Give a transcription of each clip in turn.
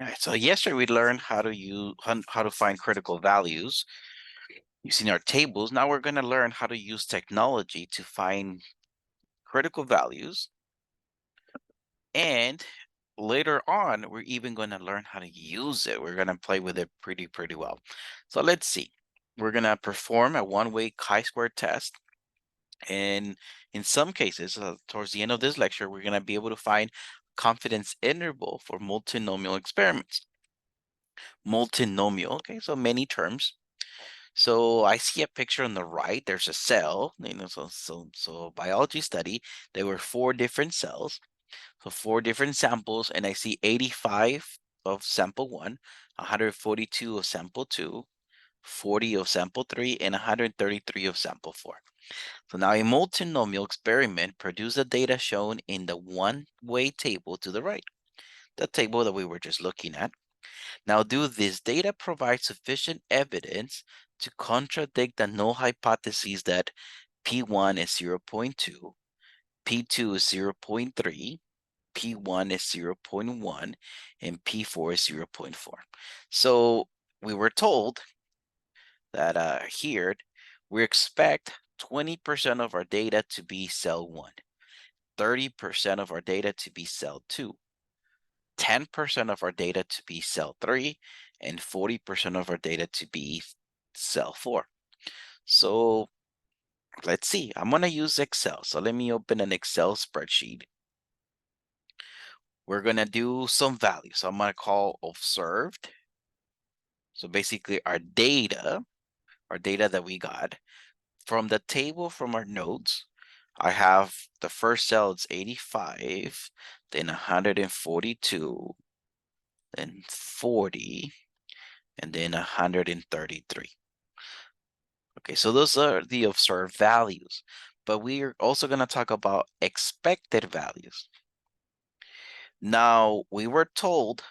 All right, so yesterday we learned how to how to find critical values using our tables. Now we're going to learn how to use technology to find critical values. And later on, we're even going to learn how to use it. We're going to play with it pretty well. So let's see. We're going to perform a one-way chi-square test. And in some cases, towards the end of this lecture, we're going to be able to find confidence interval for multinomial experiments. Multinomial, okay, so many terms. So I see a picture on the right. There's a cell, so biology study. There were 4 different cells, so 4 different samples, and I see 85 of sample 1, 142 of sample 2, 40 of sample 3, and 133 of sample 4. So now a multinomial experiment produced the data shown in the one-way table to the right, the table that we were just looking at. Now, do this data provide sufficient evidence to contradict the null hypotheses that P1 is 0.2, P2 is 0.3, P1 is 0.1, and P4 is 0.4? So we were told that here we expect 20% of our data to be cell 1, 30% of our data to be cell 2, 10% of our data to be cell 3, and 40% of our data to be cell 4. So let's see. I'm going to use Excel. So let me open an Excel spreadsheet. We're going to do some values. So I'm going to call observed. So basically our data that we got from the table from our notes. I have the first cell, it's 85, then 142, then 40, and then 133. Okay, so those are the observed values, but we are also going to talk about expected values. Now, we were told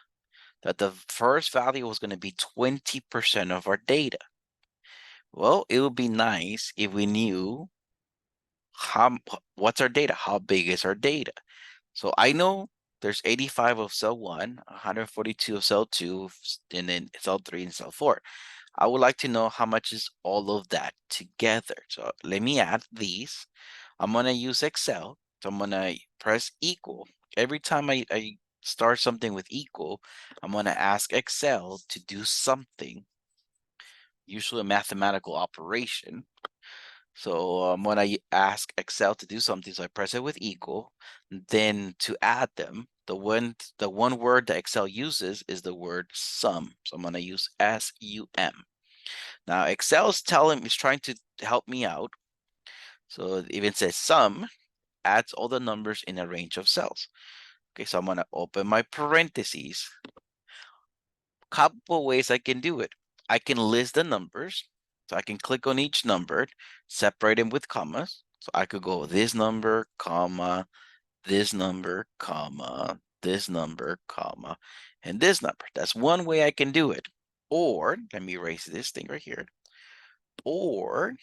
that the first value was going to be 20% of our data. Well, it would be nice if we knew what's our data, how big is our data. So I know there's 85 of cell 1, 142 of cell 2, and then cell 3 and cell 4. I would like to know how much is all of that together. So let me add these. I'm going to use Excel. So I'm going to press equal. Every time I start something with equal, I'm going to ask Excel to do something, usually a mathematical operation. So when I ask Excel to do something, so I press it with equal. Then to add them, the one word that Excel uses is the word sum. So I'm going to use SUM. Now Excel is trying to help me out. So it even says sum adds all the numbers in a range of cells. Okay, so I'm going to open my parentheses. Couple ways I can do it. I can list the numbers. So I can click on each number, separate them with commas. So I could go this number, comma, this number, comma, this number, comma, and this number. That's one way I can do it. Or, let me erase this thing right here. Or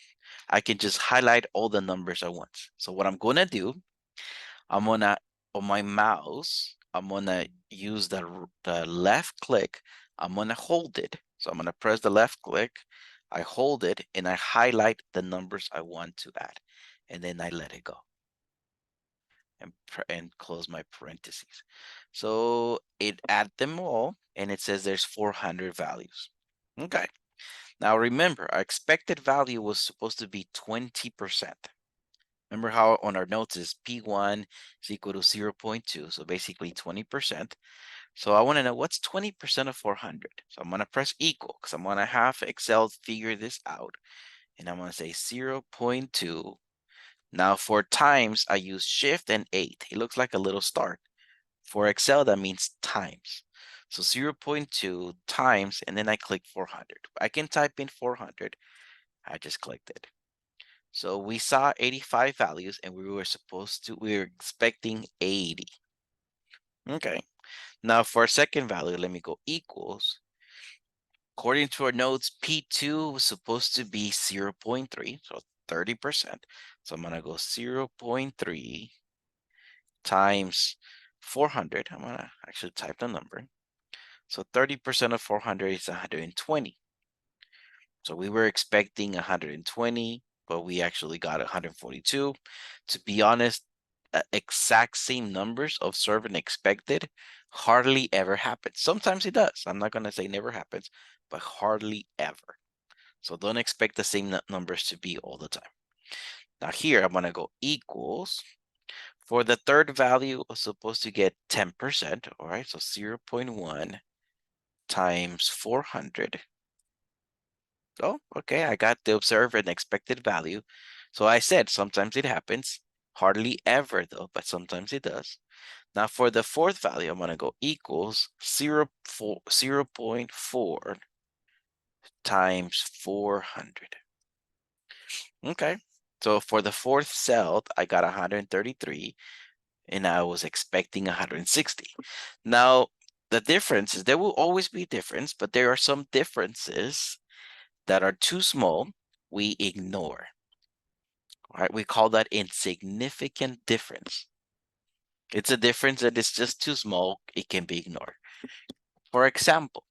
I can just highlight all the numbers at once. So what I'm going to do, I'm going to, on my mouse, I'm going to use the left click. I'm going to hold it. So I'm going to press the left click. I hold it and I highlight the numbers I want to add. And then I let it go. And close my parentheses. So it add them all and it says there's 400 values. Okay. Now remember, our expected value was supposed to be 20%. Remember how on our notes is P1 is equal to 0.2, so basically 20%. So I want to know what's 20% of 400. So I'm going to press equal because I'm going to have Excel figure this out. And I'm going to say 0.2. Now for times, I use shift and 8. It looks like a little star. For Excel, that means times. So 0.2 times, and then I click 400. I can type in 400. I just clicked it. So we saw 85 values and we were expecting 80. Okay. Now for a second value, let me go equals. According to our notes, P2 was supposed to be 0.3, so 30%. So I'm gonna go 0.3 times 400. I'm gonna actually type the number. So 30% of 400 is 120. So we were expecting 120, but we actually got 142. To be honest, exact same numbers observed and expected hardly ever happens. Sometimes it does. I'm not going to say never happens, but hardly ever. So don't expect the same numbers to be all the time. Now here, I'm going to go equals. For the third value, I'm supposed to get 10%. All right, so 0.1 times 400. Oh, okay, I got the observed and expected value. So I said sometimes it happens, hardly ever though, but sometimes it does. Now for the fourth value, I'm gonna go equals 0.4 times 400. Okay, so for the fourth cell, I got 133 and I was expecting 160. Now, the difference is there will always be a difference, but there are some differences that are too small, we ignore. All right, we call that insignificant difference. It's a difference that is just too small, it can be ignored. For example,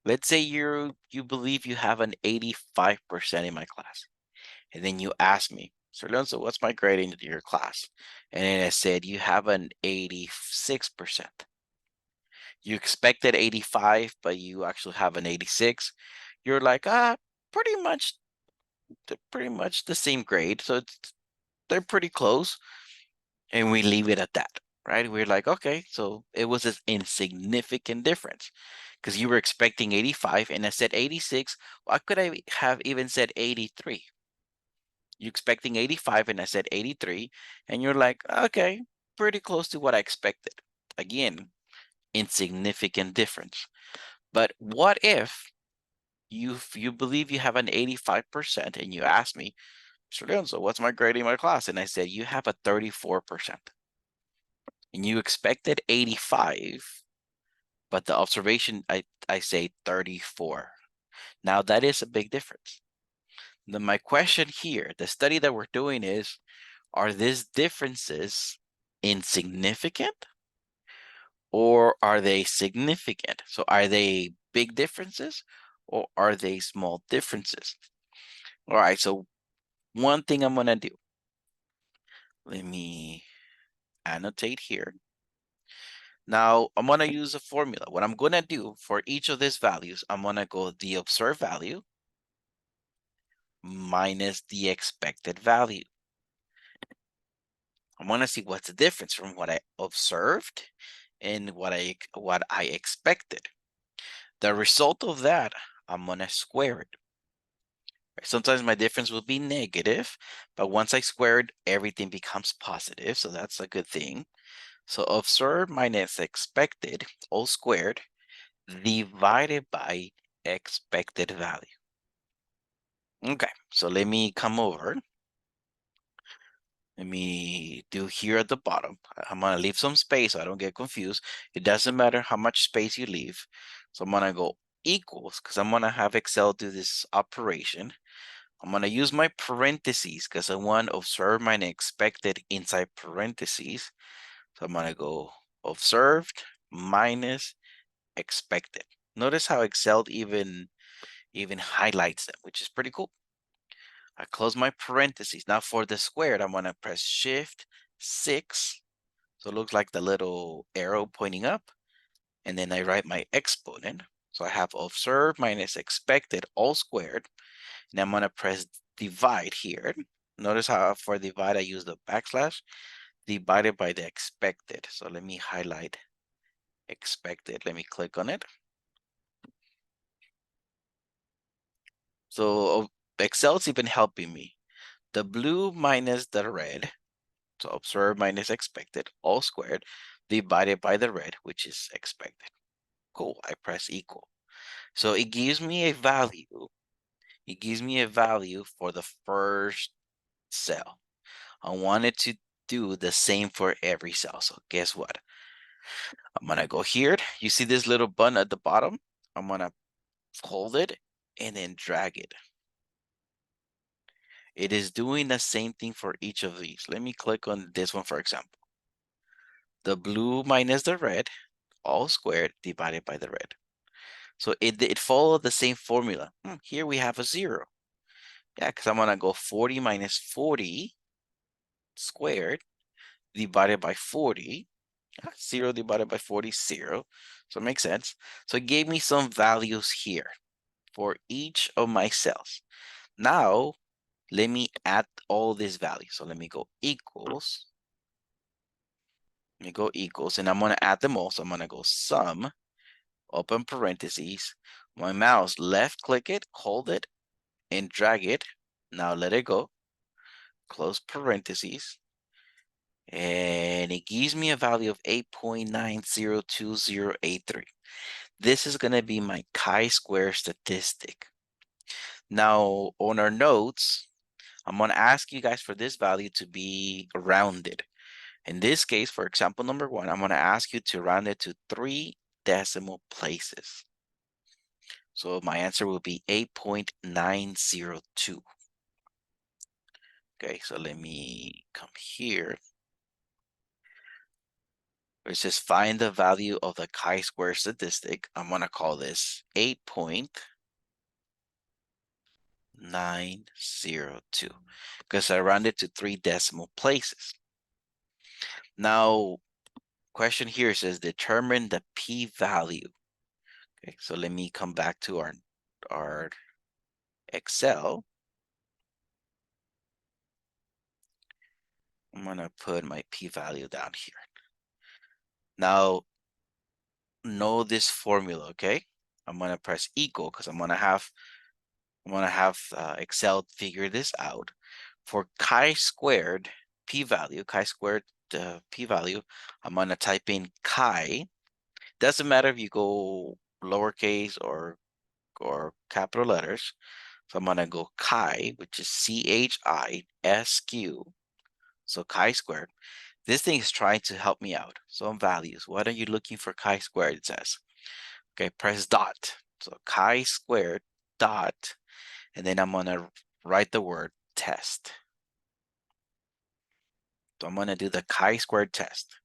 let's say you believe you have an 85% in my class, and then you ask me, Sir Leonzo, what's my grade in your class? And then I said you have an 86%. You expected 85, but you actually have an 86. You're like, pretty much, pretty much the same grade, so they're pretty close. And we leave it at that, right? We're like, okay, so it was an insignificant difference because you were expecting 85 and I said 86. Why could I have even said 83? You expecting 85 and I said 83, and you're like, okay, pretty close to what I expected. Again, insignificant difference. But what if you believe you have an 85% and you ask me, Mr. Leonzo, what's my grade in my class? And I said, you have a 34%. And you expected 85, but the observation, I say 34. Now that is a big difference. Then my question here, the study that we're doing is, are these differences insignificant or are they significant? So are they big differences or are they small differences? All right, so one thing I'm gonna do, let me annotate here. Now, I'm going to use a formula. What I'm going to do for each of these values, I'm going to go the observed value minus the expected value. I want to see what's the difference from what I observed and what I expected. The result of that, I'm going to square it. Sometimes my difference will be negative, but once I square it, everything becomes positive. So that's a good thing. So observed minus expected, all squared, divided by expected value. Okay, so let me come over. Let me do here at the bottom. I'm gonna leave some space so I don't get confused. It doesn't matter how much space you leave. So I'm gonna go equals because I'm gonna have Excel do this operation. I'm gonna use my parentheses because I want observed minus expected inside parentheses. So I'm gonna go observed minus expected. Notice how Excel even highlights them, which is pretty cool. I close my parentheses. Now for the squared, I'm gonna press Shift 6. So it looks like the little arrow pointing up. And then I write my exponent. So I have observed minus expected all squared. And I'm gonna press divide here. Notice how for divide I use the backslash divided by the expected. So let me highlight expected. Let me click on it. So Excel's even helping me. The blue minus the red, so observed minus expected, all squared, divided by the red, which is expected. Cool, I press equal. So it gives me a value. It gives me a value for the first cell. I wanted to do the same for every cell. So guess what? I'm gonna go here. You see this little button at the bottom? I'm gonna hold it and then drag it. It is doing the same thing for each of these. Let me click on this one, for example. The blue minus the red, all squared divided by the red. So it followed the same formula. Here we have a 0. Yeah, because I'm gonna go 40 minus 40 squared divided by 40. 0 divided by 40 is 0. So it makes sense. So it gave me some values here for each of my cells. Now, let me add all these values. So let me go equals. Let me go equals, and I'm going to add them all. So I'm going to go sum, open parentheses. My mouse, left click it, hold it, and drag it. Now let it go. Close parentheses. And it gives me a value of 8.902083. This is going to be my chi-square statistic. Now, on our notes, I'm going to ask you guys for this value to be rounded. In this case, for example number 1, I'm going to ask you to round it to 3 decimal places. So my answer will be 8.902. Okay, so let me come here. It says find the value of the chi-square statistic. I'm going to call this 8.902 because I rounded to 3 decimal places. Now, question here says determine the p-value. Okay, so let me come back to our Excel. I'm gonna put my p-value down here. Now, know this formula, okay? I'm gonna press equal because I'm gonna have Excel figure this out. For chi-squared p-value, chi-squared p-value, I'm gonna type in chi. Doesn't matter if you go lowercase or capital letters. So I'm gonna go chi, which is CHISQ. So chi-squared. This thing is trying to help me out. Some values. What are you looking for chi-squared? It says. Okay, press dot. So chi-squared dot, and then I'm gonna write the word test. So I'm gonna do the chi-squared test.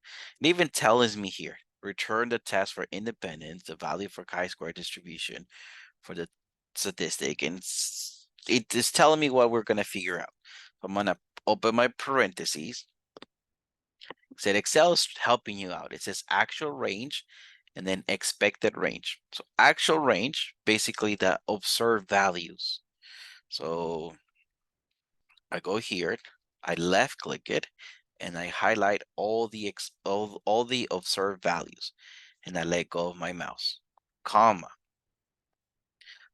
It even tells me here, return the test for independence, the value for chi-square distribution for the statistic, and it is telling me what we're gonna figure out. So I'm gonna open my parentheses. It said Excel is helping you out. It says actual range and then expected range. So actual range, basically the observed values. So I go here, I left click it, and I highlight all the observed values, and I let go of my mouse, comma.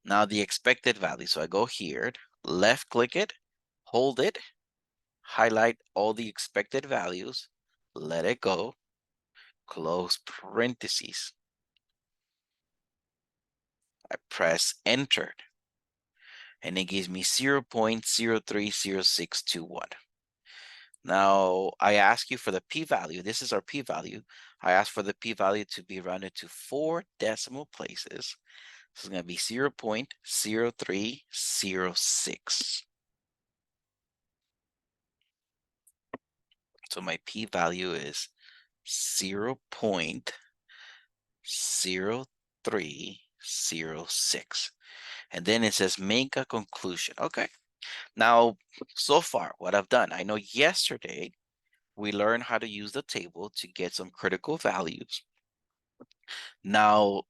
Now the expected value. So I go here, left click it, hold it, highlight all the expected values, let it go, close parentheses. I press enter, and it gives me 0.030621. Now I ask you for the p-value. This is our p-value. I ask for the p-value to be rounded to 4 decimal places. So it's going to be 0.0306. So my p-value is 0.0306. And then it says make a conclusion. Okay. Now, so far, what I've done, I know yesterday we learned how to use the table to get some critical values. Now,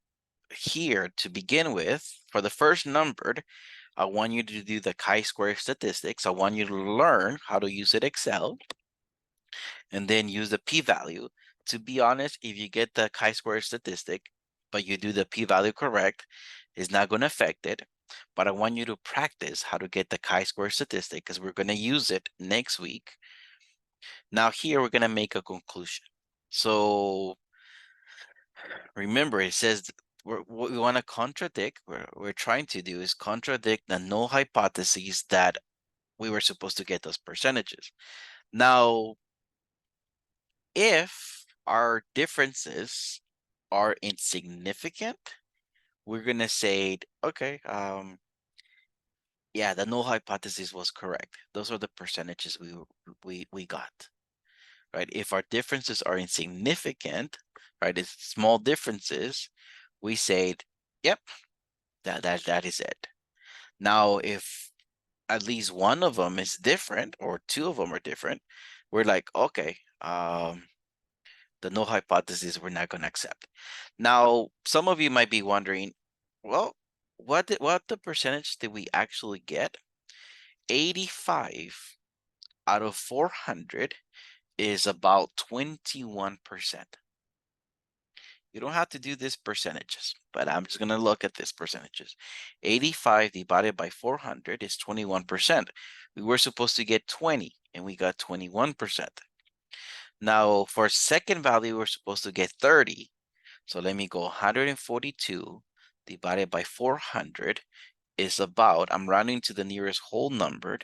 here to begin with, for the first numbered, I want you to do the chi-square statistics. I want you to learn how to use it Excel and then use the p-value. To be honest, if you get the chi-square statistic, but you do the p-value correct, it's not going to affect it. But I want you to practice how to get the chi-square statistic because we're going to use it next week. Now here we're going to make a conclusion. So remember, it says what we want to contradict, what we're trying to do is contradict the null hypotheses that we were supposed to get those percentages. Now, if our differences are insignificant, we're going to say, okay, yeah, the null hypothesis was correct. Those are the percentages we got, right? If our differences are insignificant, right, it's small differences, we say Yep, that is it. Now, if at least one of them is different or two of them are different, we're like, okay, the null hypothesis we're not going to accept. Now, some of you might be wondering, well, what the percentage did we actually get? 85 out of 400 is about 21%. You don't have to do this percentages, but I'm just going to look at this percentages. 85 divided by 400 is 21%. We were supposed to get 20 and we got 21%. Now for second value, we're supposed to get 30. So let me go 142 divided by 400 is about, I'm rounding to the nearest whole number,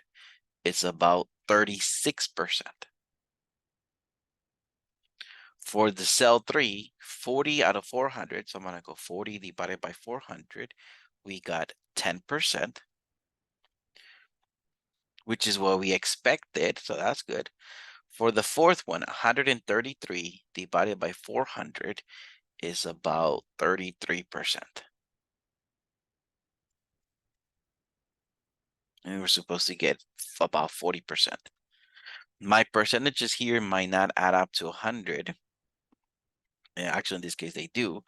it's about 36%. For the cell 3, 40 out of 400, so I'm going to go 40 divided by 400, we got 10%, which is what we expected, so that's good. For the fourth one, 133 divided by 400 is about 33%. And we're supposed to get about 40%. My percentages here might not add up to 100. And actually, in this case, they do,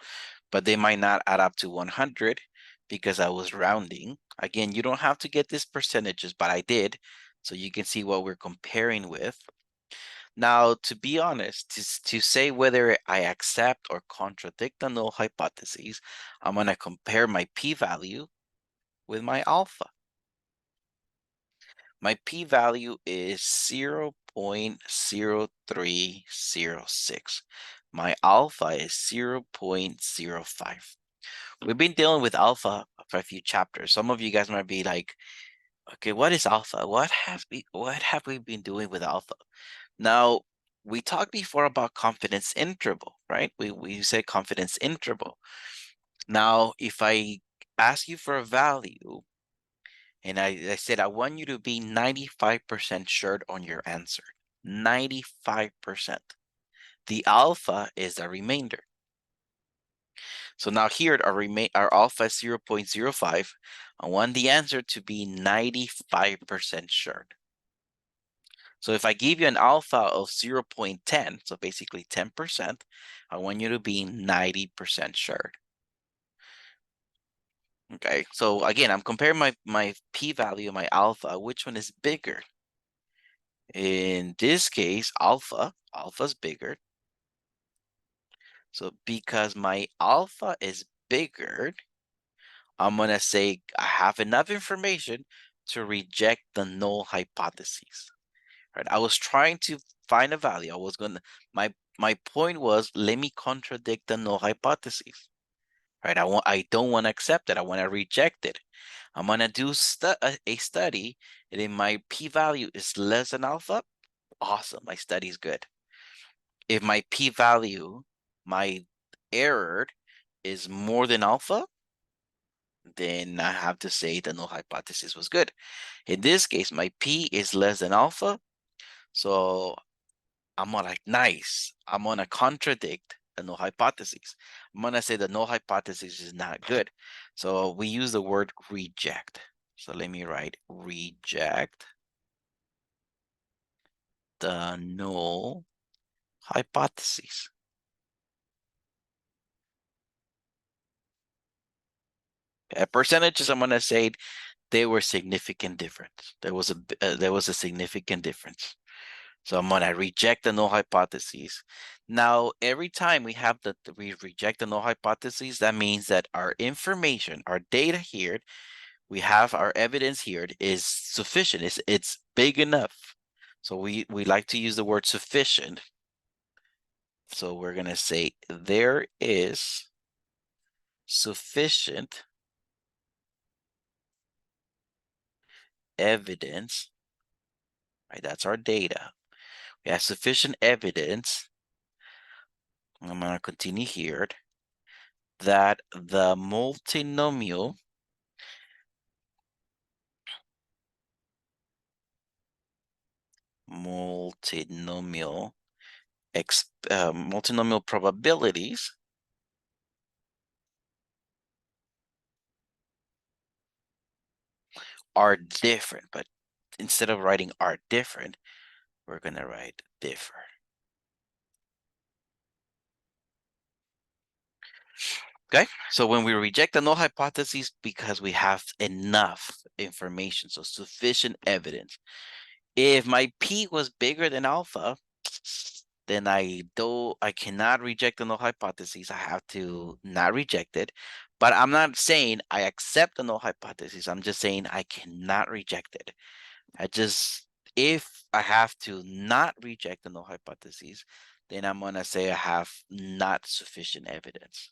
but they might not add up to 100 because I was rounding. Again, you don't have to get these percentages, but I did. So you can see what we're comparing with. Now, to be honest, to say whether I accept or contradict the null hypothesis, I'm going to compare my p-value with my alpha. My p-value is 0.0306. My alpha is 0.05. We've been dealing with alpha for a few chapters. Some of you guys might be like, okay, what is alpha? What have we been doing with alpha? Now, we talked before about confidence interval, right? We said confidence interval. Now, if I ask you for a value and I said I want you to be 95% sure on your answer, 95%. The alpha is the remainder. So now here our alpha is 0.05. I want the answer to be 95% sure. So if I give you an alpha of 0.10, so basically 10%, I want you to be 90% sure. Okay, so again, I'm comparing my p-value, my alpha, which one is bigger? In this case, alpha's bigger. So because my alpha is bigger, I'm going to say I have enough information to reject the null hypothesis. Right? I was trying to find a value. I was going to, my point was, let me contradict the null hypothesis. Right? I don't want to accept it. I want to reject it. I'm going to do a study, and if my p-value is less than alpha, awesome. My study is good. If my p-value, my error is more than alpha, then I have to say the null hypothesis was good. In this case, my p is less than alpha, so I'm gonna like, nice. I'm gonna contradict the null hypothesis. I'm gonna say the null hypothesis is not good. So we use the word reject. So let me write reject the null hypothesis. Percentages, I'm gonna say they were significant difference. There was a significant difference. So I'm gonna reject the null hypothesis. Now, every time we reject the null hypothesis, that means that our information, our data here, we have our evidence here is sufficient. It's big enough. So we like to use the word sufficient. So we're gonna say there is sufficient evidence. Right, that's our data. We have sufficient evidence. I'm gonna continue here that the multinomial multinomial probabilities are different, but instead of writing are different, we're going to write differ. Okay, so when we reject the null hypothesis because we have enough information, so sufficient evidence. If my P was bigger than alpha, then I cannot reject the null hypothesis. I have to not reject it. But I'm not saying I accept the null hypothesis. I'm just saying I cannot reject it. If I have to not reject the null hypothesis, then I'm gonna say I have not sufficient evidence.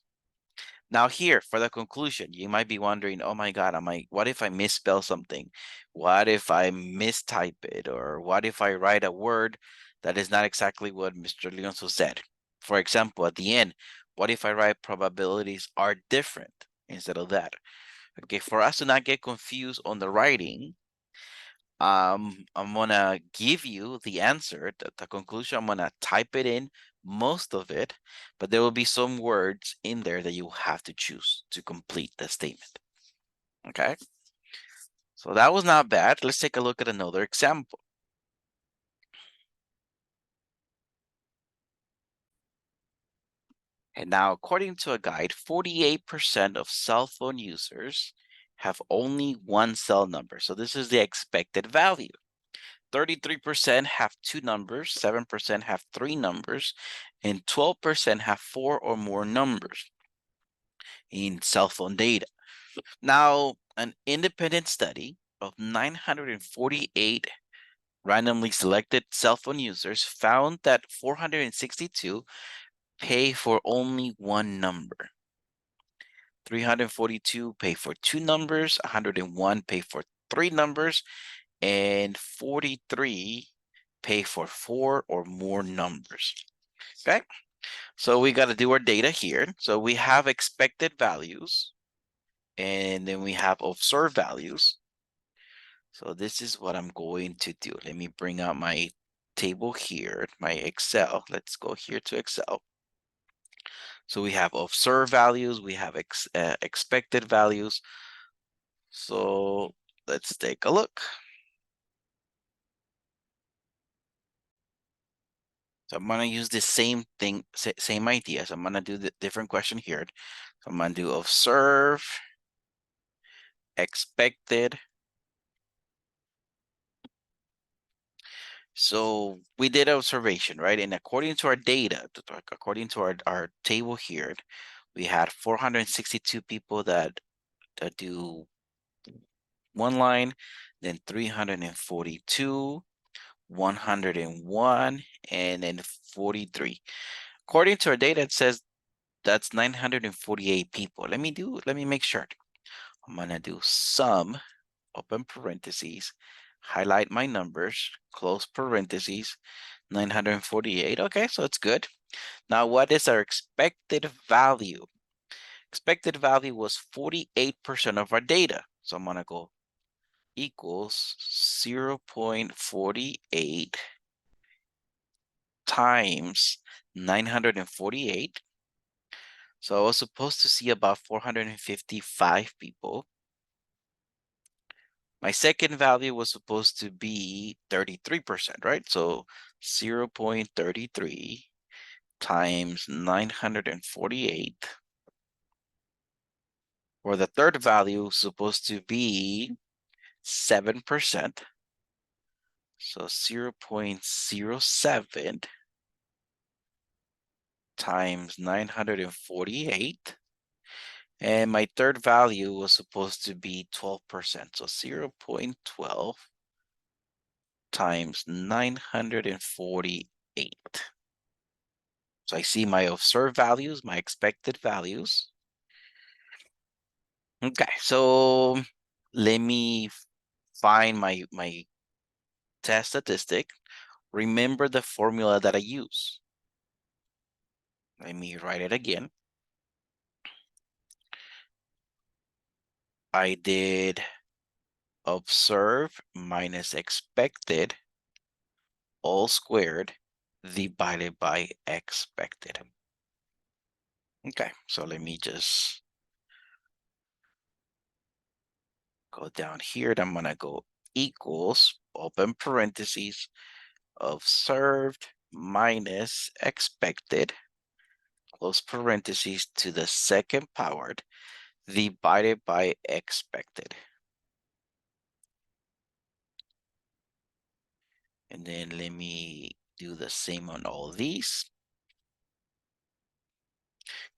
Now here, for the conclusion, you might be wondering, oh my God, what if I misspell something? What if I mistype it? Or what if I write a word that is not exactly what Mr. Leonzo said? For example, at the end, what if I write probabilities are different instead of that? Okay, for us to not get confused on the writing, I'm gonna give you the answer, the conclusion. I'm gonna type it in, most of it, but there will be some words in there that you have to choose to complete the statement. Okay, so that was not bad. Let's take a look at another example. And now, according to a guide, 48% of cell phone users have only one cell number. So this is the expected value. 33% have two numbers, 7% have three numbers, and 12% have four or more numbers in cell phone data. Now, an independent study of 948 randomly selected cell phone users found that 462 pay for only one number. 342 pay for two numbers, 101 pay for three numbers, and 43 pay for four or more numbers. Okay, so we got to do our data here. So we have expected values, and then we have observed values. So this is what I'm going to do. Let me bring out my table here, my Excel. Let's go here to Excel. So we have observed values, we have expected values. So let's take a look. So I'm gonna use the same thing, same idea. So I'm gonna do the different question here. So I'm gonna do observe, expected. So we did observation, right? And according to our data, according to our table here, we had 462 people that do one line, then 342, 101, and then 43. According to our data, it says that's 948 people. Let me make sure. I'm gonna do sum, open parentheses, highlight my numbers, close parentheses, 948. Okay, so it's good. Now, what is our expected value? Expected value was 48% of our data. So I'm gonna go equals 0.48 times 948. So I was supposed to see about 455 people. My second value was supposed to be 33%, right? So 0.33 times 948. Or the third value is supposed to be 7%. So 0.07 times 948. And my third value was supposed to be 12%. So 0.12 times 948. So I see my observed values, my expected values. Okay, so let me find my test statistic. Remember the formula that I use. Let me write it again. I did observe minus expected all squared divided by expected. Okay, so let me just Go down here, and I'm gonna go equals, open parentheses, observed minus expected, close parentheses, to the second powered, divided by expected. And then let me do the same on all these.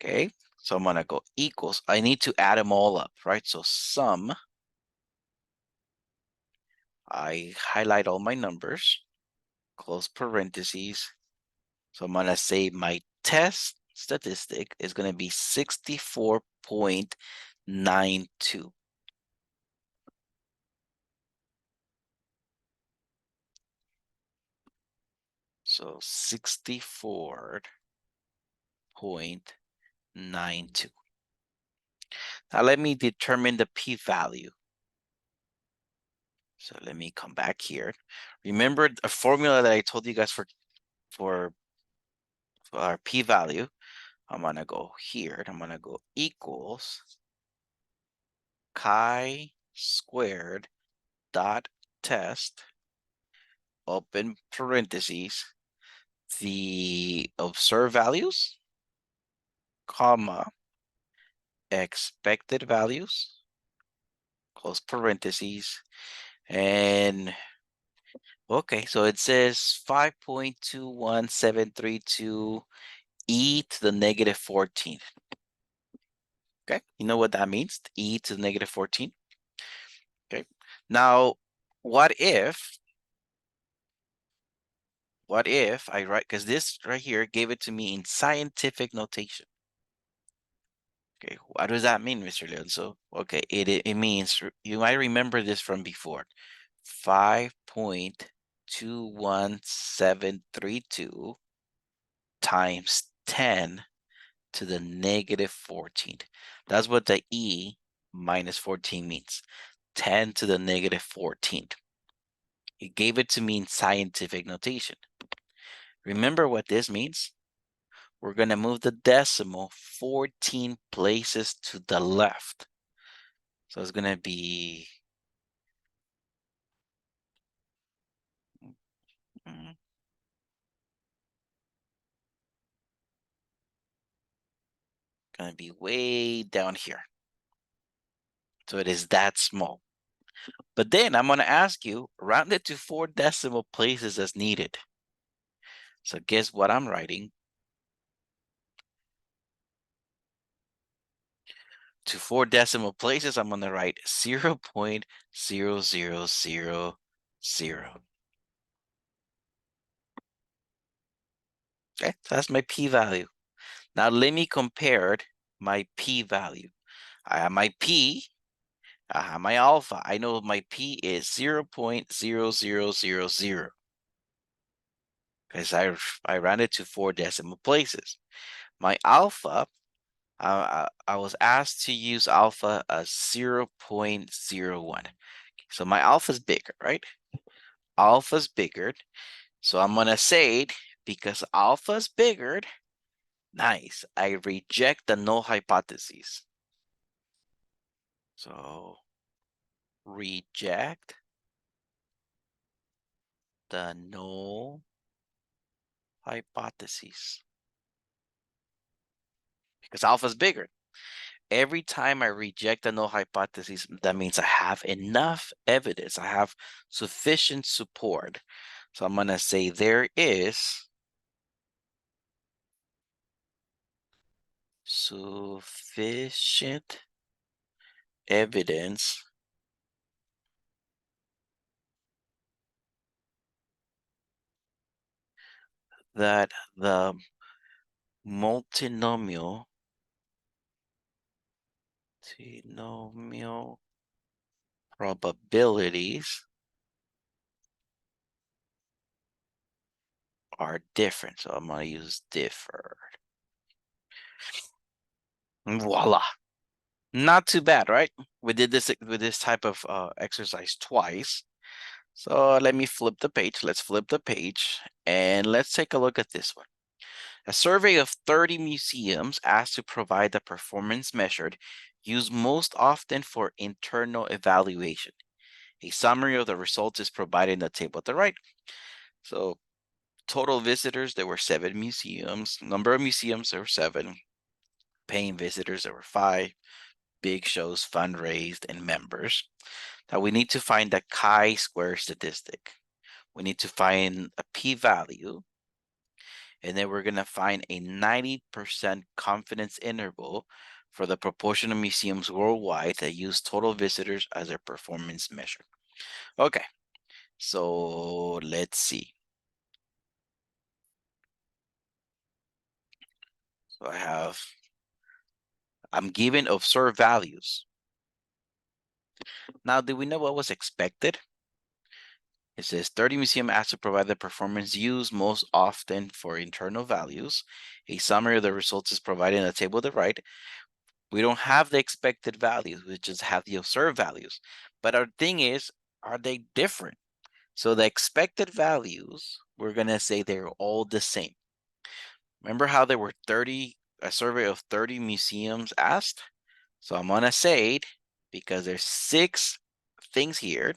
Okay, so I'm gonna go equals. I need to add them all up, right? So sum, I highlight all my numbers, close parentheses. So I'm gonna say my test statistic is gonna be 64.92. So 64.92. Now let me determine the p-value. So let me come back here. Remember a formula that I told you guys for our p-value. I'm gonna go here, and I'm gonna go equals chi-squared dot test, open parentheses, the observed values, comma, expected values, close parentheses, and okay, so it says 5.21732 e to the negative 14. Okay, you know what that means? E to the negative 14. Okay, now what if I write, because this right here gave it to me in scientific notation. Okay, what does that mean, Mr. Leonzo? Okay, it means, you might remember this from before, 5.21732 times 10 to the negative 14. That's what the e minus 14 means, 10 to the negative 14. It gave it to me in scientific notation. Remember what this means? We're going to move the decimal 14 places to the left. So it's going to be way down here. So it is that small. But then I'm going to ask you, round it to 4 decimal places as needed. So guess what I'm writing? To 4 decimal places, I'm going to write 0.0000. Okay, so that's my p-value. Now let me compare my p-value. I have my p, I have my alpha. I know my p is 0.0000 because I ran it to 4 decimal places. My alpha, I was asked to use alpha as 0.01. So my alpha is bigger, right? Alpha's bigger. So I'm gonna say, because alpha's bigger, nice, I reject the null hypothesis. So reject the null hypothesis because alpha is bigger. Every time I reject a null hypothesis, that means I have enough evidence. I have sufficient support. So I'm going to say there is sufficient evidence that the multinomial probabilities are different. So I'm going to use differ. And voila. Not too bad, right? We did this with this type of exercise twice. So let me flip the page. Let's flip the page and let's take a look at this one. A survey of 30 museums asked to provide the performance measured Used most often for internal evaluation. A summary of the results is provided in the table at the right. So total visitors, there were 7 museums. Number of museums, there were 7. Paying visitors, there were 5. Big shows, fundraised, and members. Now we need to find the chi-square statistic. We need to find a p-value, and then we're going to find a 90% confidence interval for the proportion of museums worldwide that use total visitors as their performance measure. Okay, so let's see. So I'm given observed values. Now, do we know what was expected? It says 30 museum asked to provide the performance used most often for internal values. A summary of the results is provided in the table to the right. We don't have the expected values, we just have the observed values. But our thing is, are they different? So the expected values, we're going to say they're all the same. Remember how there were a survey of 30 museums asked? So I'm going to say, because there's 6 things here,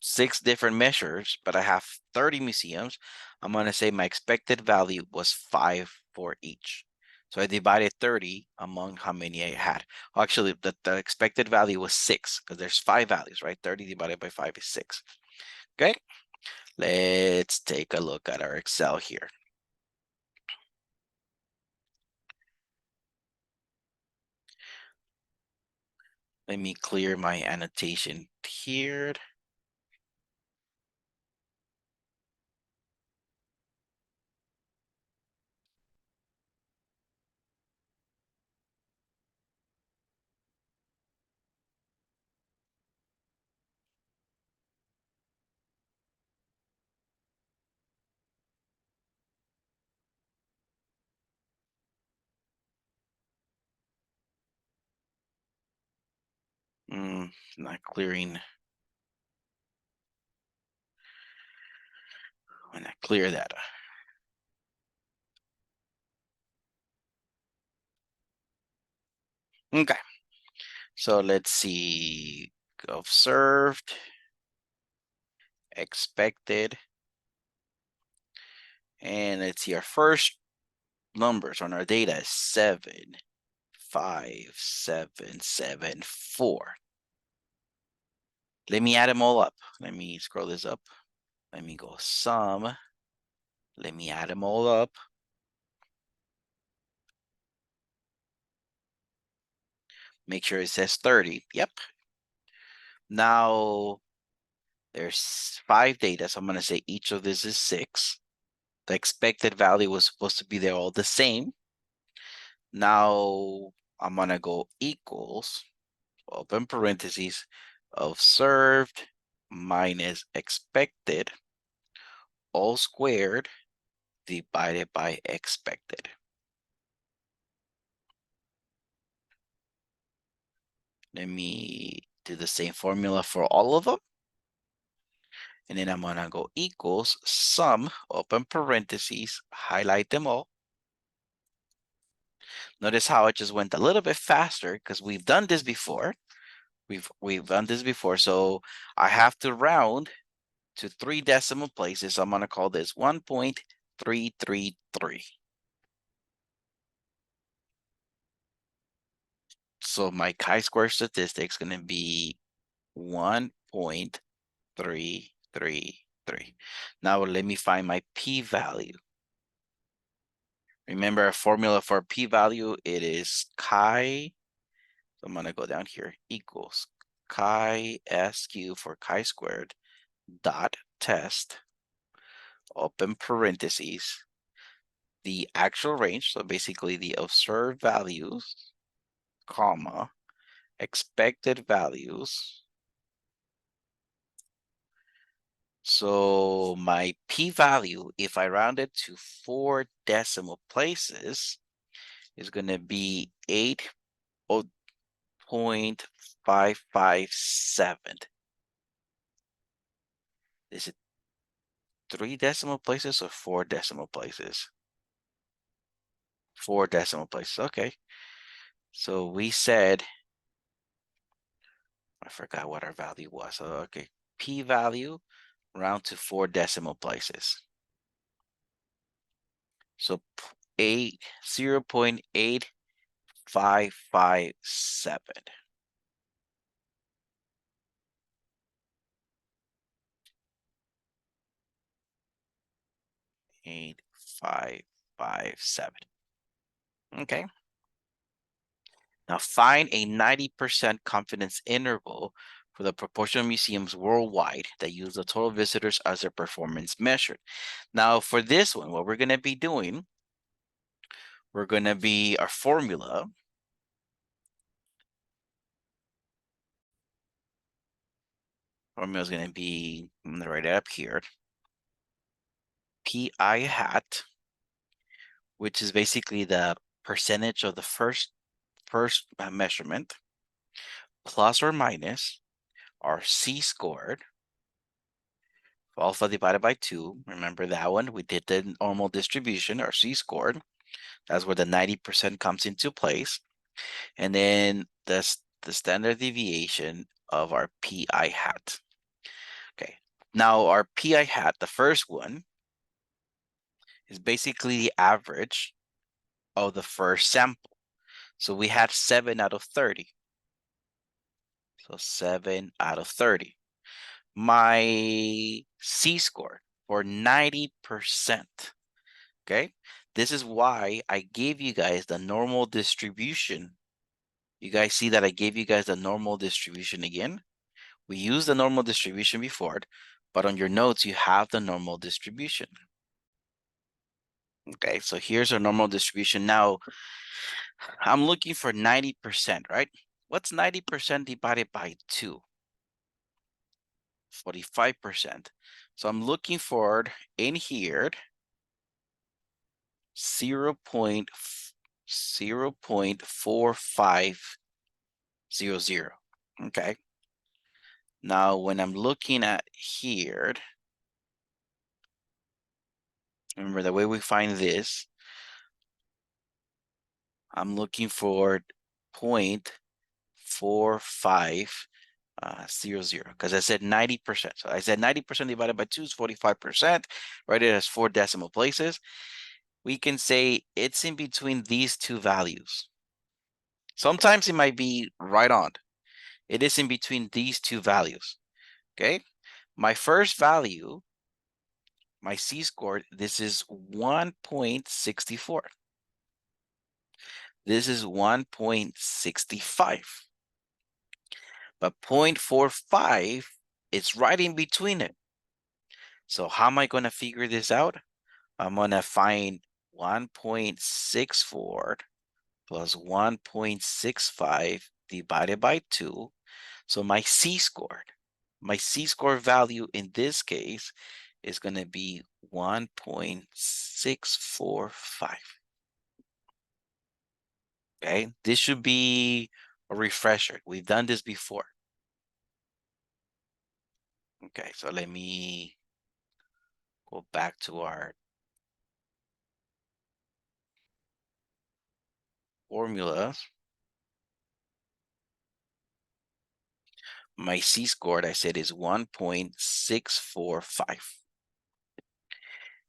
6 different measures, but I have 30 museums, I'm going to say my expected value was 5 for each. So I divided 30 among how many I had. Actually, the expected value was 6 because there's 5 values, right? 30 divided by 5 is 6. Okay, let's take a look at our Excel here. Let me clear my annotation here. Not clearing. When I clear that. Okay. So let's see. Observed, expected, and let's see. Our first numbers on our data is 7, 5, 7, 7, 4. Let me add them all up. Let me scroll this up. Let me go sum. Let me add them all up. Make sure it says 30. Yep. Now there's 5 data, so I'm going to say each of this is 6. The expected value was supposed to be there all the same. Now I'm going to go equals, open parentheses, observed minus expected, all squared, divided by expected. Let me do the same formula for all of them. And then I'm going to go equals sum, open parentheses, highlight them all. Notice how it just went a little bit faster because we've done this before. We've done this before. So I have to round to 3 decimal places. So I'm going to call this 1.333. So my chi-square statistic is going to be 1.333. Now let me find my p-value. Remember a formula for p-value, it is chi, so I'm going to go down here, equals chi-sq for chi-squared dot test, open parentheses, the actual range, so basically the observed values, comma, expected values. So my p-value, if I round it to 4 decimal places, is going to be 8.557. Is it 3 decimal places or 4 decimal places? 4 decimal places. Okay. So we said, I forgot what our value was. Okay, p-value round to 4 decimal places. So 0.8557. 8557. Okay. Now find a 90% confidence interval for the proportion of museums worldwide that use the total visitors as their performance measured. Now for this one, what we're going to be doing, we're going to be our formula. Formula is going to be, I'm going to write it up here. Pi hat, which is basically the percentage of the first measurement, plus or minus our C squared, alpha divided by 2. Remember that one? We did the normal distribution, our C squared. That's where the 90% comes into place. And then the standard deviation of our Pi hat. Okay. Now our Pi hat, the first one, is basically the average of the first sample. So we had 7 out of 30. So 7 out of 30. My C score for 90%. Okay. This is why I gave you guys the normal distribution. You guys see that I gave you guys the normal distribution again? We used the normal distribution before, but on your notes, you have the normal distribution. Okay, so here's our normal distribution. Now, I'm looking for 90%, right? What's 90% divided by 2? 45%. So I'm looking for in here 0.4500. Okay. Now, when I'm looking at here, remember the way we find this, I'm looking for 0.4500 because I said 90%. So I said 90% divided by 2 is 45%. Write it as 4 decimal places. We can say it's in between these two values. Sometimes it might be right on. It is in between these two values. Okay. My first value, my C score, this is 1.64. This is 1.65. But 0.45 is right in between it. So how am I going to figure this out? I'm going to find 1.64 plus 1.65 divided by 2. So my C score value in this case is going to be 1.645. Okay, this should be a refresher. We've done this before. Okay, so let me go back to our formulas. My C score, I said, is 1.645.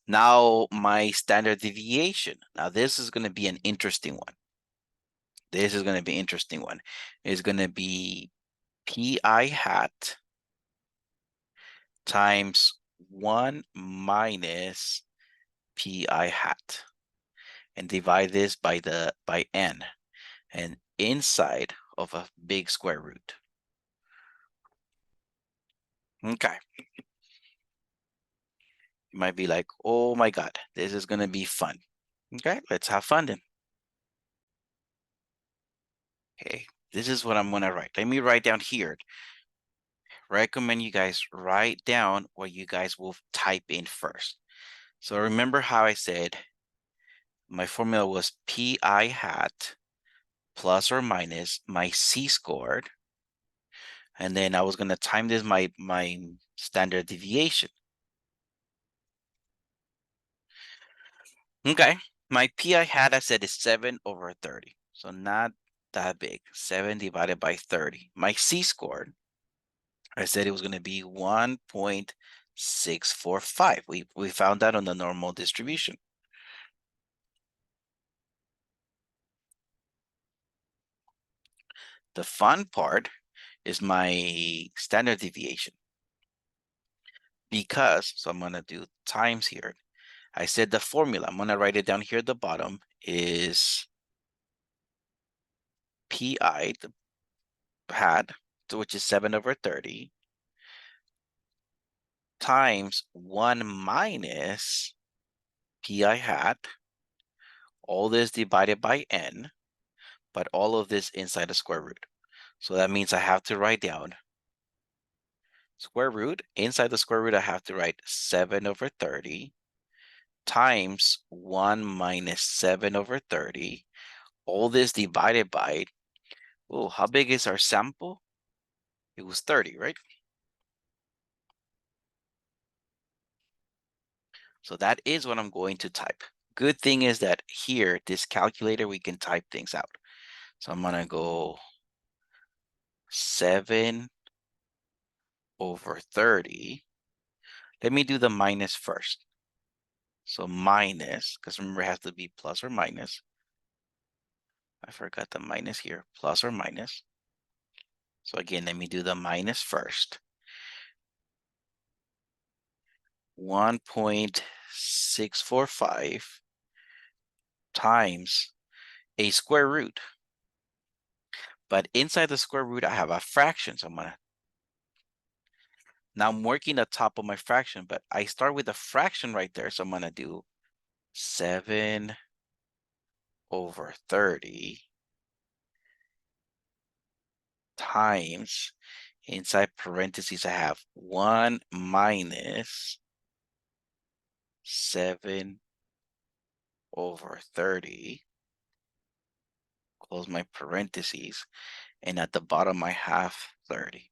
Now my standard deviation. Now this is going to be an interesting one. This is going to be an interesting one. It's going to be Pi hat times 1 minus Pi hat. And divide this by n. And inside of a big square root. Okay. You might be like, oh my God, this is going to be fun. Okay, let's have fun then. Okay, this is what I'm going to write. Let me write down here. Recommend you guys write down what you guys will type in first. So remember how I said my formula was Pi hat plus or minus my C scored. And then I was going to time this my standard deviation. Okay, my Pi hat I said is 7/30. So not that big. 7 divided by 30. My C-score, I said it was going to be 1.645. We found that on the normal distribution. The fun part is my standard deviation. Because, so I'm going to do times here. I said the formula, I'm going to write it down here at the bottom, is PI, the hat, which is 7 over 30, times 1 minus PI hat, all this divided by n, but all of this inside the square root. So that means I have to write down square root. Inside the square root, I have to write 7 over 30 times 1 minus 7 over 30. All this divided by, oh, how big is our sample? It was 30, right? So that is what I'm going to type. Good thing is that here, this calculator, we can type things out. So I'm going to go 7 over 30. Let me do the minus first. So minus, because remember it has to be plus or minus. I forgot the minus here, plus or minus. So again, let me do the minus first. 1.645 times a square root. But inside the square root, I have a fraction. So now I'm working the top of my fraction, but I start with a fraction right there. So I'm gonna do 7 over 30 times, inside parentheses, I have 1 minus 7 over 30, close my parentheses, and at the bottom I have 30.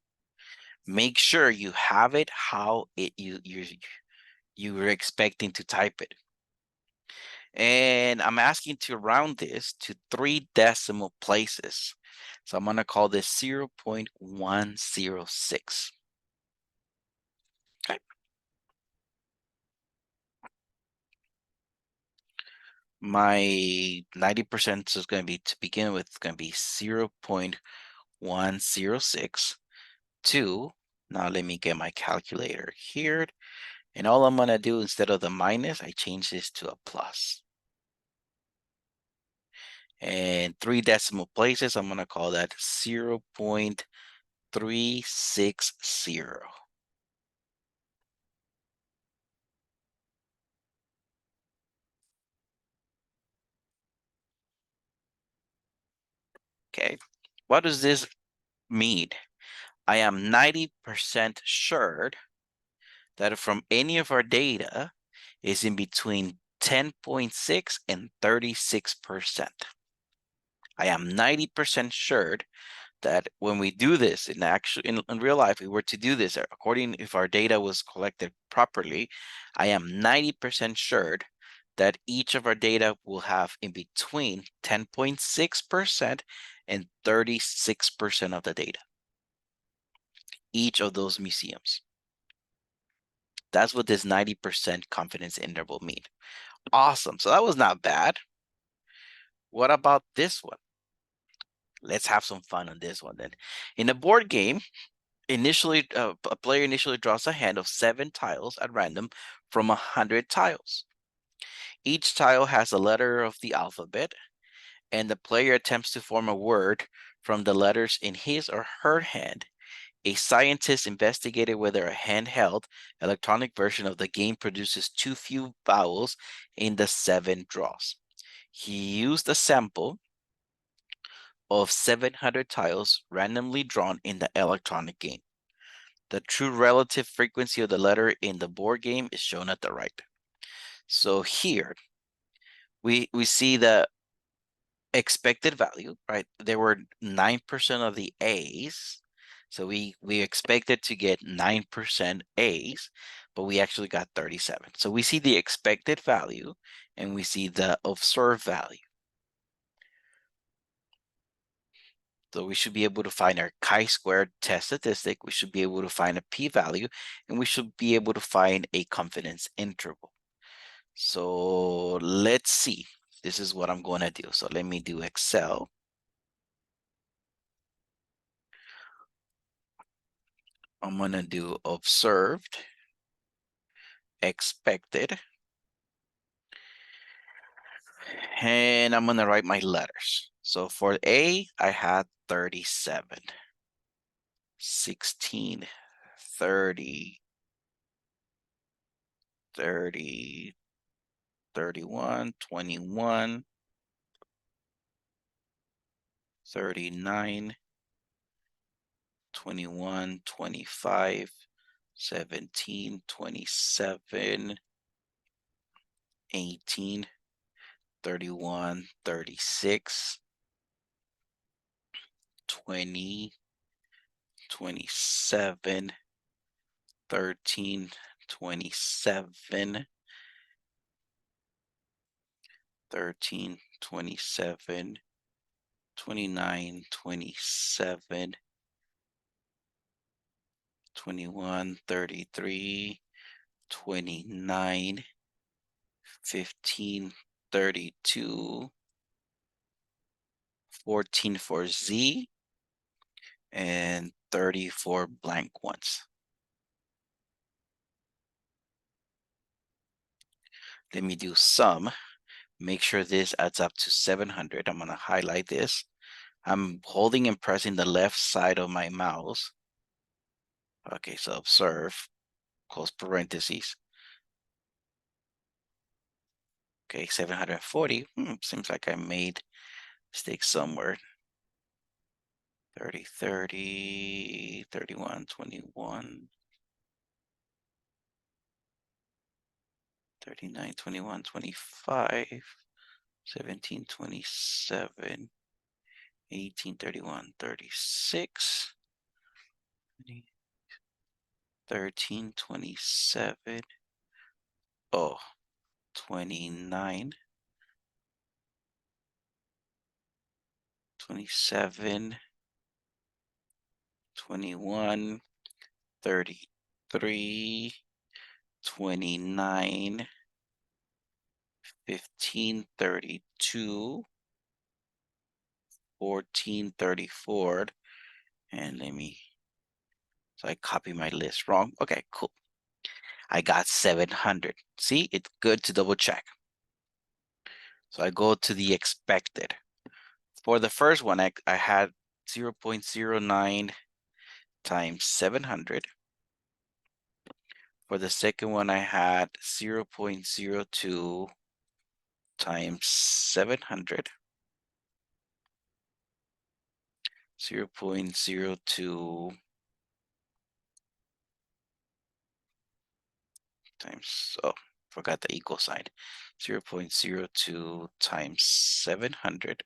Make sure you have it how you were expecting to type it. And I'm asking to round this to 3 decimal places. So I'm gonna call this 0.106. Okay. My 90% is going to be, to begin with, going to be 0.106. 2. Now let me get my calculator here. And all I'm going to do, instead of the minus, I change this to a plus. And 3 decimal places, I'm going to call that 0.360. Okay. What does this mean? I am 90% sure that from any of our data is in between 10.6 and 36%. I am 90% sure that when we do this in real life, we were to do this according, if our data was collected properly, I am 90% sure that each of our data will have in between 10.6% and 36% of the data. Each of those museums. That's what this 90% confidence interval means. Awesome. So that was not bad. What about this one? Let's have some fun on this one then. In a board game, initially, a player initially draws a hand of 7 tiles at random from 100 tiles. Each tile has a letter of the alphabet, and the player attempts to form a word from the letters in his or her hand. A scientist investigated whether a handheld electronic version of the game produces too few vowels in the 7 draws. He used a sample of 700 tiles randomly drawn in the electronic game. The true relative frequency of the letter in the board game is shown at the right. So here we see the expected value, right? There were 9% of the A's. So we expected to get 9% A's, but we actually got 37. So we see the expected value and we see the observed value. So we should be able to find our chi-squared test statistic. We should be able to find a p-value, and we should be able to find a confidence interval. So let's see. This is what I'm going to do. So let me do Excel. I'm going to do observed, expected, and I'm going to write my letters. So for A, I had 37, 16, 30, 30, 31, 21, 39, 21, 25, 17, 27, 18, 31, 36, 20, 27, 13, 27, 13, 27, 29, 27, 21, 33, 29, 15, 32, 14 for Z, and 30 for blank ones. Let me do sum. Make sure this adds up to 700. I'm going to highlight this. I'm holding and pressing the left side of my mouse. Okay, so observe, close parentheses. Okay, 740. Seems like I made mistake somewhere. 30, 30, 31, 21, 39, 21, 25, 17, 27, 18, 31, 36, 13, 27, oh, 29, 27, 21, 33, 29, 15, 32, 14, 34, and so I copy my list wrong. Okay, cool. I got 700. See, it's good to double check. So I go to the expected. For the first one, I had 0.09 times 700. For the second one, I had 0.02 times 700. 0.02 times, oh, forgot the equal sign. 0.02 times 700.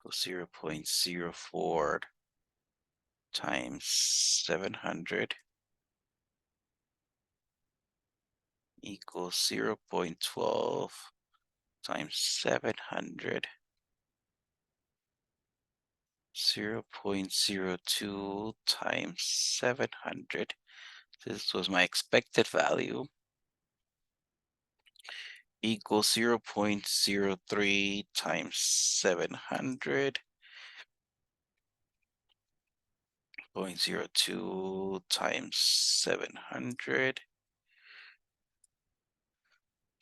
So 0.04 times 700 equals 0.12 times 700. 0.02 times 700. This was my expected value. Equals 0.03 times 700. 0.02 times 700.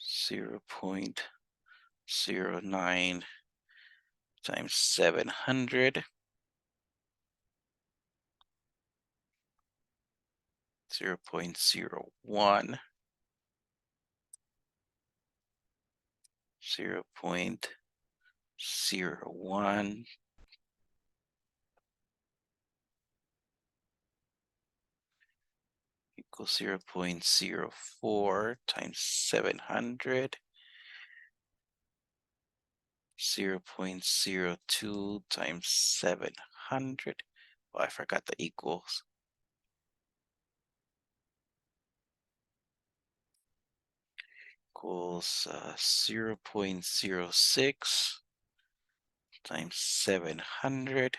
0.09 times 700. 0.01. 0.01 equals 0.04 times 700. 0.02 times 700. Oh, I forgot the equals. equals 0.06 times 700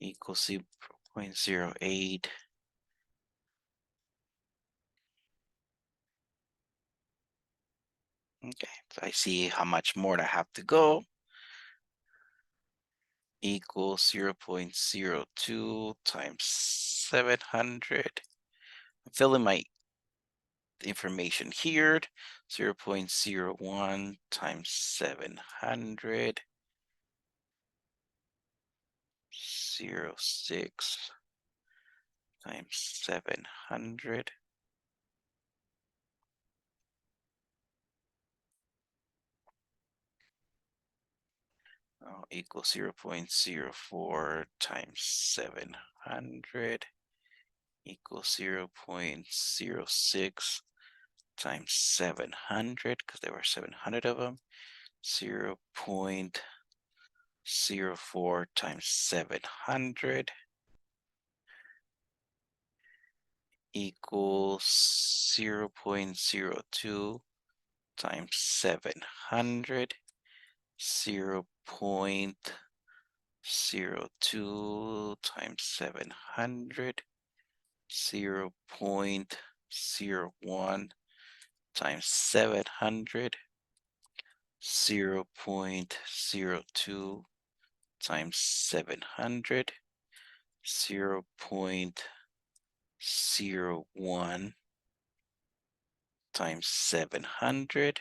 equals 0.08. Okay, so I see how much more I have to go. Equals 0.02 times 700. I'm filling my information here. 0.01 times 700. 0.06 times 700. Equals 0.04 times 700 equals 0.06 times 700, because there were 700 of them. 0.04 times 700 equals 0.02 times 700. 0.02 times 700. 0.01 times 700. 0.02 times 700. 0.01 times 700.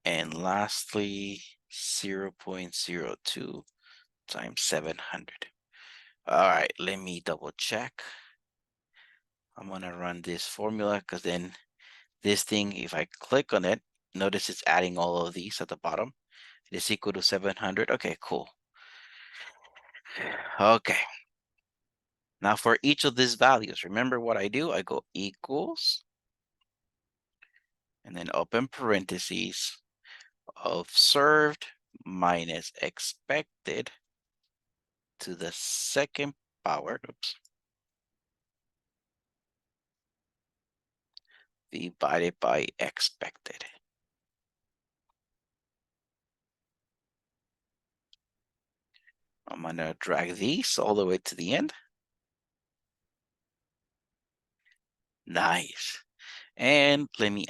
And lastly, 0.02 times 700. All right, let me double check. I'm gonna run this formula because then this thing, if I click on it, notice it's adding all of these at the bottom. It is equal to 700. Okay, cool. Okay. Now for each of these values, remember what I do? I go equals, and then open parentheses, observed minus expected to the second power, oops, divided by expected. I'm gonna drag these all the way to the end. Nice. And let me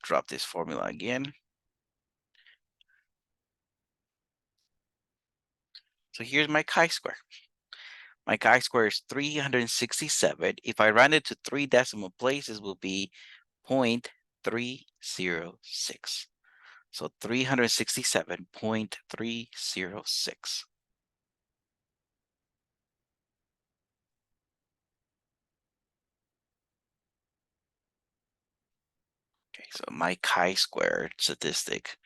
drop this formula again. So here's my chi-square. My chi-square is 367. If I round it to 3 decimal places, will be 0.306. So 367.306. Okay, so my chi-square statistic,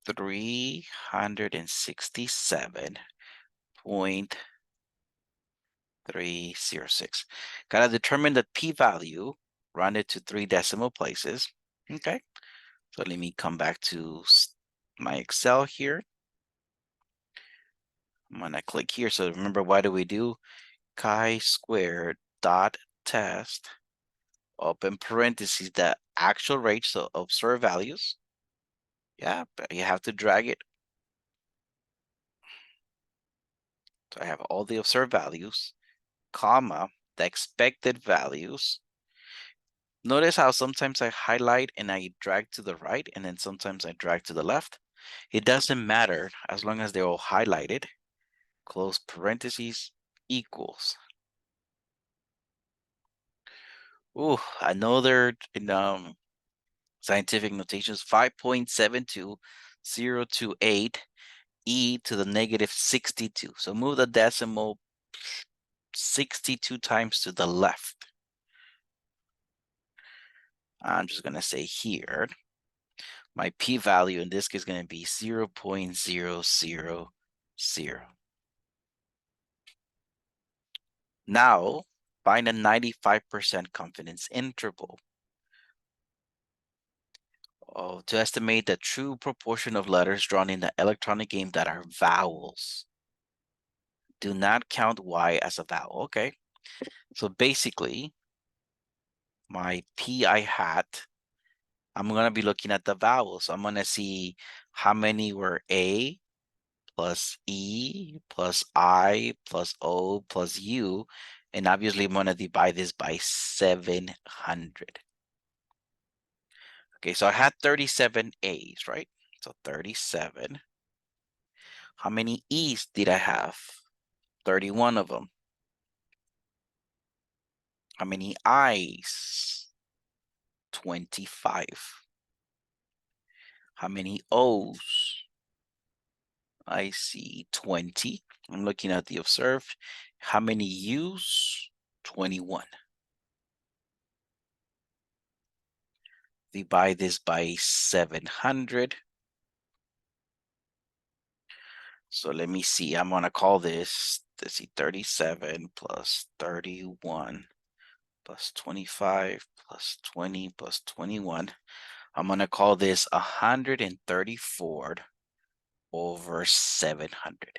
367.306. Gotta determine the p-value, round it to 3 decimal places. Okay, so let me come back to my Excel here. I'm gonna click here. So remember, why do we do chi-square dot test, open parentheses, the actual rate, so observed values. Yeah, but you have to drag it. So I have all the observed values, comma, the expected values. Notice how sometimes I highlight and I drag to the right, and then sometimes I drag to the left. It doesn't matter as long as they're all highlighted. Close parentheses, equals. Ooh, another scientific notations, 5.72028 e to the negative 62. So move the decimal 62 times to the left. I'm just going to say here, my p-value in this case is going to be 0.000. Now, find a 95% confidence interval to estimate the true proportion of letters drawn in the electronic game that are vowels. Do not count Y as a vowel. Okay. So basically, my pi hat, I'm going to be looking at the vowels. So I'm going to see how many were A plus E plus I plus O plus U. And obviously, I'm going to divide this by 700. Okay, so I had 37 A's, right? So 37. How many E's did I have? 31 of them. How many I's? 25. How many O's? I see 20. I'm looking at the observed. How many U's? 21. Divide this by 700. So let me see. I'm going to call this, let's see, 37 plus 31 plus 25 plus 20 plus 21. I'm going to call this 134 over 700.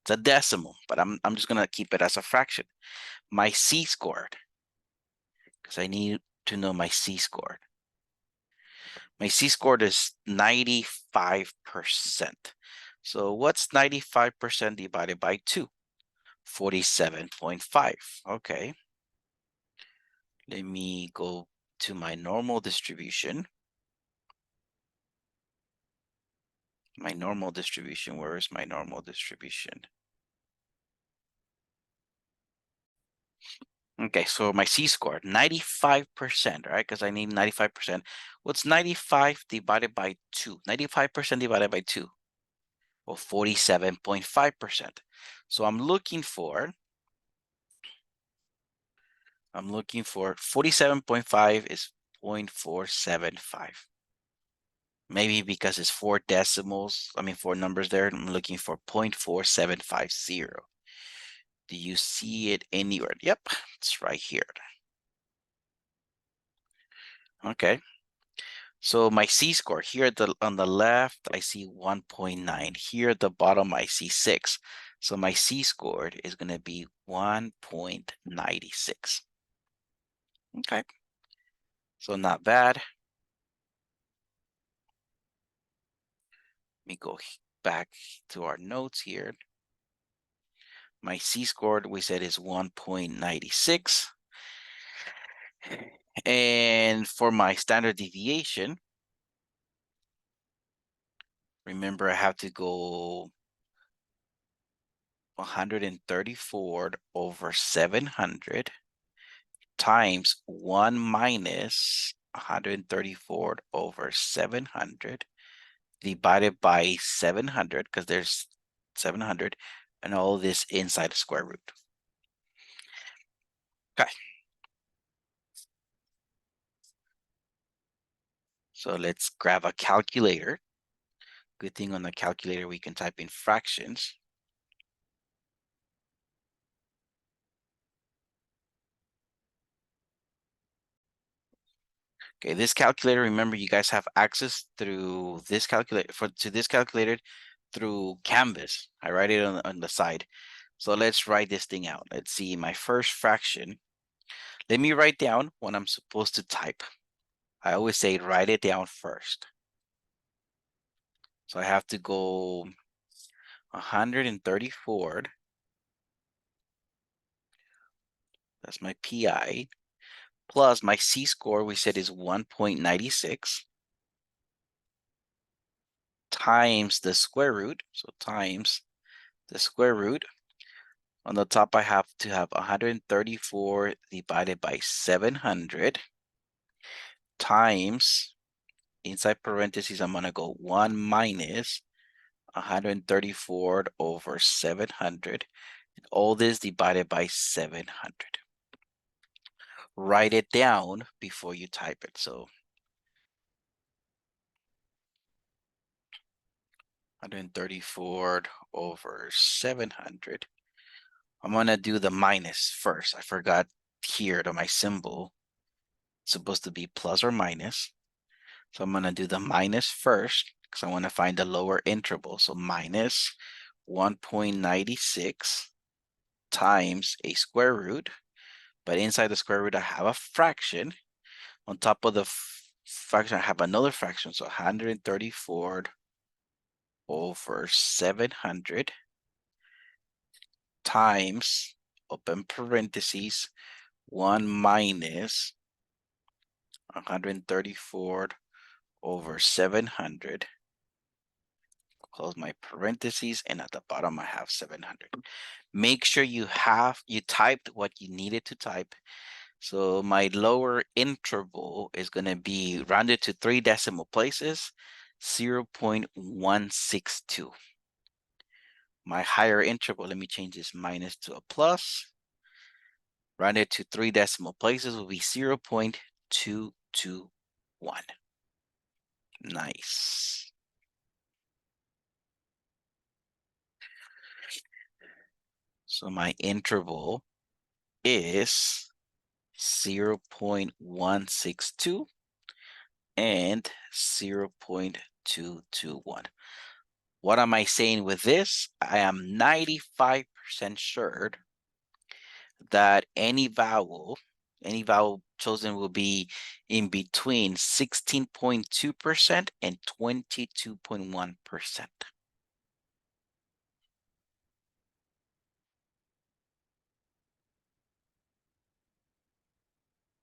It's a decimal, but I'm just going to keep it as a fraction. My c-squared, because I need to know my c-squared. My c-squared is 95%. So what's 95% divided by 2? 47.5. Okay. Let me go to my normal distribution. My normal distribution, where is my normal distribution? Okay, so my c-squared, 95%, right? Because I need 95%. What's 95 divided by 2? 95% divided by 2. Well, 47.5%. So I'm looking for 47.5 is 0.475. Maybe because it's 4 decimals, 4 numbers there, I'm looking for 0.4750. Do you see it anywhere? Yep, it's right here. Okay. So my c-score here on the left, I see 1.9. Here at the bottom, I see 6. So my c-score is going to be 1.96. Okay. So not bad. Let me go back to our notes here. My c-score, we said, is 1.96. And for my standard deviation, remember I have to go 134 over 700 times 1 minus 134 over 700 divided by 700, because there's 700, and all this inside the square root. Okay. So let's grab a calculator. Good thing on the calculator we can type in fractions. Okay, this calculator, remember you guys have access through this calculator to this calculator through Canvas. I write it on the side. So let's write this thing out. Let's see my first fraction. Let me write down what I'm supposed to type. I always say write it down first. So I have to go 134. That's my PI. Plus my c-score, we said, is 1.96 times the square root. So times the square root. On the top, I have to have 134 divided by 700 times, inside parentheses, I'm going to go 1 minus 134 over 700. And all this divided by 700. Write it down before you type it. So 134 over 700. I'm going to do the minus first. I forgot here to my symbol. It's supposed to be plus or minus. So I'm going to do the minus first because I want to find the lower interval. So minus 1.96 times a square root. But inside the square root, I have a fraction. On top of the fraction, I have another fraction. So 134 over 700 times, open parentheses, 1 minus 134 over 700, close my parentheses, and at the bottom I have 700. Make sure you typed what you needed to type. So my lower interval is going to be rounded to 3 decimal places, 0.162. My higher interval, let me change this minus to a plus, rounded to 3 decimal places will be 0.221. Nice. So my interval is 0.162 and 0.221. What am I saying with this? I am 95% sure that any vowel chosen will be in between 16.2% and 22.1%.